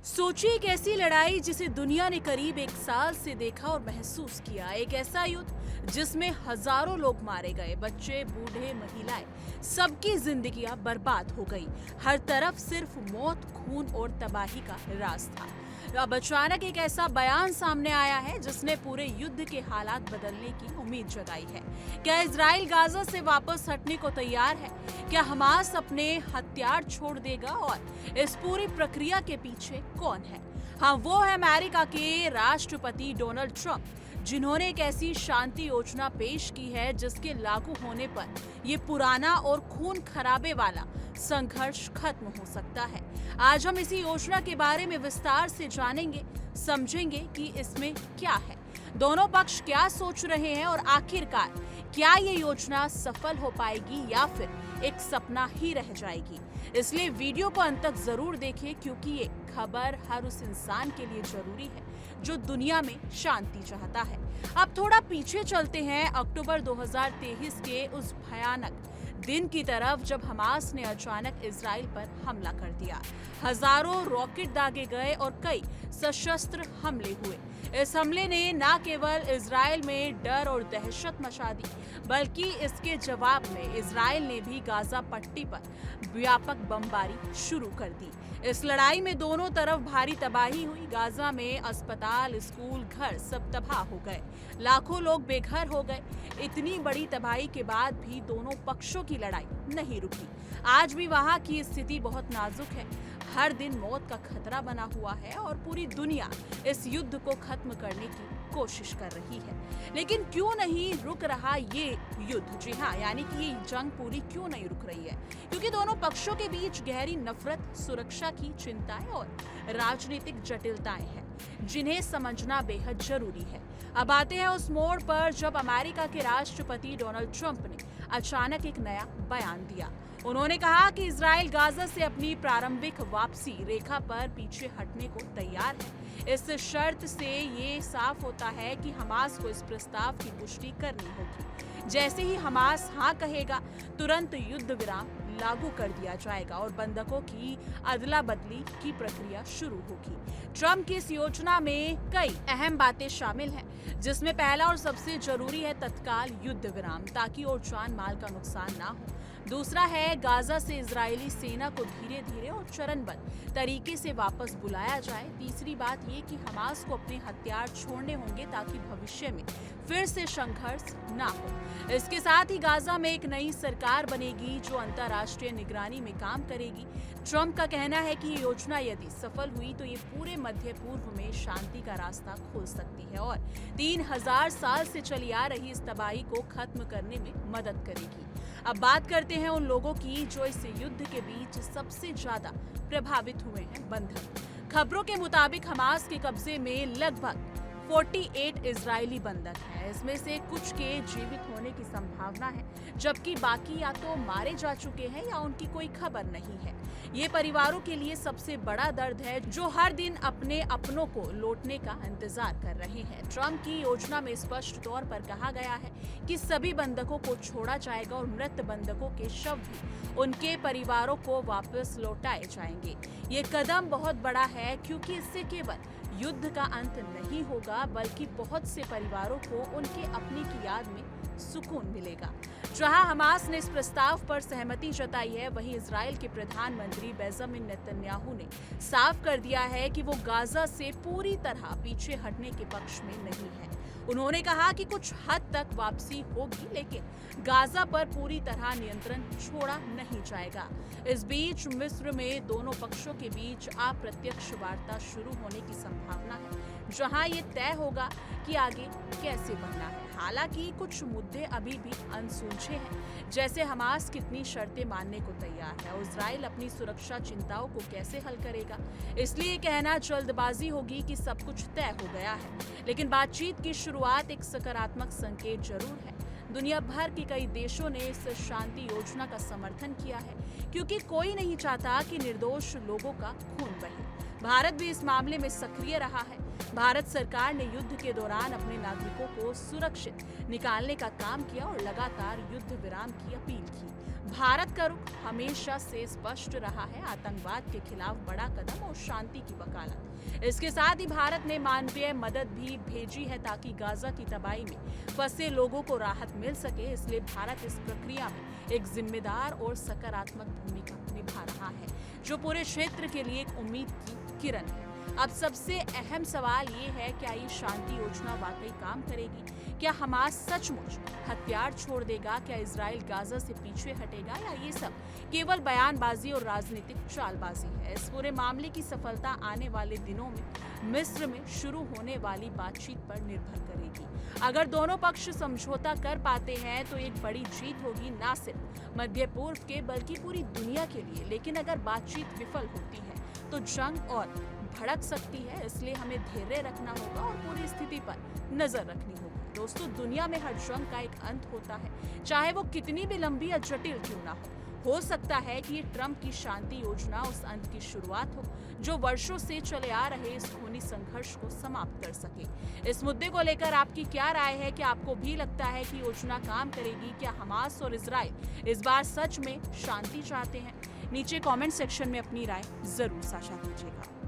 सोचिए एक ऐसी लड़ाई जिसे दुनिया ने करीब एक साल से देखा और महसूस किया। एक ऐसा युद्ध जिसमें हजारों लोग मारे गए, बच्चे, बूढ़े, महिलाएं, सबकी जिंदगियां बर्बाद हो गई। हर तरफ सिर्फ मौत, खून और तबाही का राज था। अब अचानक एक ऐसा बयान सामने आया है जिसने पूरे युद्ध के हालात बदलने की उम्मीद जगाई है। क्या इजराइल गाजा से वापस हटने को तैयार है? क्या हमास अपने हथियार छोड़ देगा? और इस पूरी प्रक्रिया के पीछे कौन है? हाँ, वो है अमेरिका के राष्ट्रपति डोनाल्ड ट्रंप, जिन्होंने एक ऐसी शांति योजना पेश की है जिसके लागू होने पर ये पुराना और खून खराबे वाला संघर्ष खत्म हो सकता है। आज हम इसी योजना के बारे में विस्तार से जानेंगे, समझेंगे कि इसमें क्या है, दोनों पक्ष क्या सोच रहे हैं और आखिरकार क्या ये योजना सफल हो पाएगी या फिर एक सपना ही रह जाएगी। इसलिए वीडियो को अंत तक जरूर देखें, क्योंकि ये खबर हर उस इंसान के लिए जरूरी है जो दुनिया में शांति चाहता है। अब थोड़ा पीछे चलते हैं अक्टूबर 2023 के उस भयानक दिन की तरफ जब हमास ने अचानक इजराइल पर हमला कर दिया। हजारों रॉकेट दागे गए और कई सशस्त्र हमले हुए। इस हमले ने न केवल इजराइल में डर और दहशत मचा दी, बल्कि इसके जवाब में इजराइल ने भी गाजा पट्टी पर व्यापक बमबारी शुरू कर दी। इस लड़ाई में दोनों तरफ भारी तबाही हुई। गाजा में अस्पताल, स्कूल, घर सब तबाह हो गए। लाखों लोग बेघर हो गए। इतनी बड़ी तबाही के बाद भी दोनों पक्षों की लड़ाई नहीं रुकी। आज भी वहां की स्थिति बहुत नाजुक है। हर दिन मौत का खतरा बना हुआ है और पूरी दुनिया इस युद्ध को खत्म करने की कोशिश कर रही है। लेकिन क्यों नहीं रुक रहा ये युद्ध? जी हाँ, यानी कि ये जंग पूरी क्यों नहीं रुक रही है? क्योंकि दोनों पक्षों के बीच गहरी नफरत, सुरक्षा की चिंताएं और राजनीतिक जटिलताएं हैं, जिन्हें समझना बेहद जरूरी है। अब आते हैं उस मोड़ पर जब अमेरिका के राष्ट्रपति डोनाल्ड ट्रंप ने अचानक एक नया बयान दिया। उन्होंने कहा कि इजराइल गाजा से अपनी प्रारंभिक वापसी रेखा पर पीछे हटने को तैयार है। इस शर्त से ये साफ होता है कि हमास को इस प्रस्ताव की पुष्टि करनी होगी। जैसे ही हमास हाँ कहेगा, तुरंत युद्ध विराम लागू कर दिया जाएगा और बंधकों की अदला बदली की प्रक्रिया शुरू होगी। ट्रंप की इस योजना में कई अहम बातें शामिल हैं, जिसमें पहला और सबसे जरूरी है तत्काल युद्ध विराम, ताकि और जान माल का नुकसान ना हो। दूसरा है गाजा से इजरायली सेना को धीरे धीरे और चरणबद्ध तरीके से वापस बुलाया जाए। तीसरी बात ये कि हमास को अपने हथियार छोड़ने होंगे ताकि भविष्य में फिर से संघर्ष ना हो। इसके साथ ही गाजा में एक नई सरकार बनेगी जो अंतर्राष्ट्रीय निगरानी में काम करेगी। ट्रंप का कहना है कि ये योजना यदि सफल हुई तो ये पूरे मध्य पूर्व में शांति का रास्ता खोल सकती है और 3000 साल से चली आ रही इस तबाही को खत्म करने में मदद करेगी। अब बात करते हैं उन लोगों की जो इस युद्ध के बीच सबसे ज्यादा प्रभावित हुए हैं, बंधक। खबरों के मुताबिक हमास के कब्जे में लगभग 48 इजरायली बंधक हैं। इसमें से कुछ के जीवित होने की संभावना है, जबकि बाकी या तो मारे जा चुके हैं या उनकी कोई खबर नहीं है। ये परिवारों के लिए सबसे बड़ा दर्द है, जो हर दिन अपने अपनों को लौटने का इंतजार कर रहे हैं। ट्रंप की योजना में स्पष्ट तौर पर कहा गया है कि सभी बंधकों को छोड़ा जाएगा और मृत बंधकों के शव भी उनके परिवारों को वापस लौटाए जाएंगे। ये कदम बहुत बड़ा है, क्योंकि इससे केवल युद्ध का अंत नहीं होगा, बल्कि बहुत से परिवारों को उनके अपने की याद में सुकून मिलेगा। जहां हमास ने इस प्रस्ताव पर सहमति जताई है, वहीं इजराइल के प्रधानमंत्री बेंजामिन नेतन्याहू ने साफ कर दिया है कि वो गाजा से पूरी तरह पीछे हटने के पक्ष में नहीं है। उन्होंने कहा कि कुछ हद तक वापसी होगी, लेकिन गाजा पर पूरी तरह नियंत्रण छोड़ा नहीं जाएगा। इस बीच मिस्र में दोनों पक्षों के बीच अप्रत्यक्ष वार्ता शुरू होने की संभावना है, जहां ये तय होगा कि आगे कैसे बढ़ना है। हालांकि कुछ मुद्दे अभी भी अनसुलझे हैं, जैसे हमास कितनी शर्तें मानने को तैयार है और इजराइल अपनी सुरक्षा चिंताओं को कैसे हल करेगा। इसलिए कहना जल्दबाजी होगी कि सब कुछ तय हो गया है, लेकिन बातचीत की शुरुआत एक सकारात्मक संकेत जरूर है। दुनिया भर के कई देशों ने इस शांति योजना का समर्थन किया है, क्योंकि कोई नहीं चाहता कि निर्दोष लोगों का खून बहे। भारत भी इस मामले में सक्रिय रहा है। भारत सरकार ने युद्ध के दौरान अपने नागरिकों को सुरक्षित निकालने का काम किया और लगातार युद्ध विराम की अपील की। भारत का रुख हमेशा से स्पष्ट रहा है, आतंकवाद के खिलाफ बड़ा कदम और शांति की वकालत। इसके साथ ही भारत ने मानवीय मदद भी भेजी है ताकि गाजा की तबाही में फंसे लोगों को राहत मिल सके। इसलिए भारत इस प्रक्रिया में एक जिम्मेदार और सकारात्मक भूमिका निभा रहा है, जो पूरे क्षेत्र के लिए एक उम्मीद की किरण है। अब सबसे अहम सवाल ये है, क्या ये शांति योजना वाकई काम करेगी? क्या हमास सचमुच हथियार छोड़ देगा? क्या इजराइल गाजा से पीछे हटेगा, या ये सब केवल बयानबाजी और राजनीतिक चालबाजी है? इस पूरे मामले की सफलता आने वाले दिनों में मिस्र में शुरू होने वाली बातचीत पर निर्भर करेगी। अगर दोनों पक्ष समझौता कर पाते हैं तो एक बड़ी जीत होगी, ना सिर्फ मध्य पूर्व के बल्कि पूरी दुनिया के लिए। लेकिन अगर बातचीत विफल होती है तो जंग और भड़क सकती है। इसलिए हमें धैर्य रखना होगा और पूरी स्थिति पर नजर रखनी होगी। दोस्तों, दुनिया में हर जंग का एक अंत होता है, चाहे वो कितनी भी लंबी या जटिल क्यों ना हो सकता है कि ये ट्रंप की शांति योजना उस अंत की शुरुआत हो जो वर्षों से चले आ रहे इस खूनी संघर्ष को समाप्त कर सके। इस मुद्दे को लेकर आपकी क्या राय है? क्या आपको भी लगता है कि योजना काम करेगी? क्या हमास और इजराइल इस बार सच में शांति चाहते हैं? नीचे कमेंट सेक्शन में अपनी राय जरूर साझा कीजिएगा।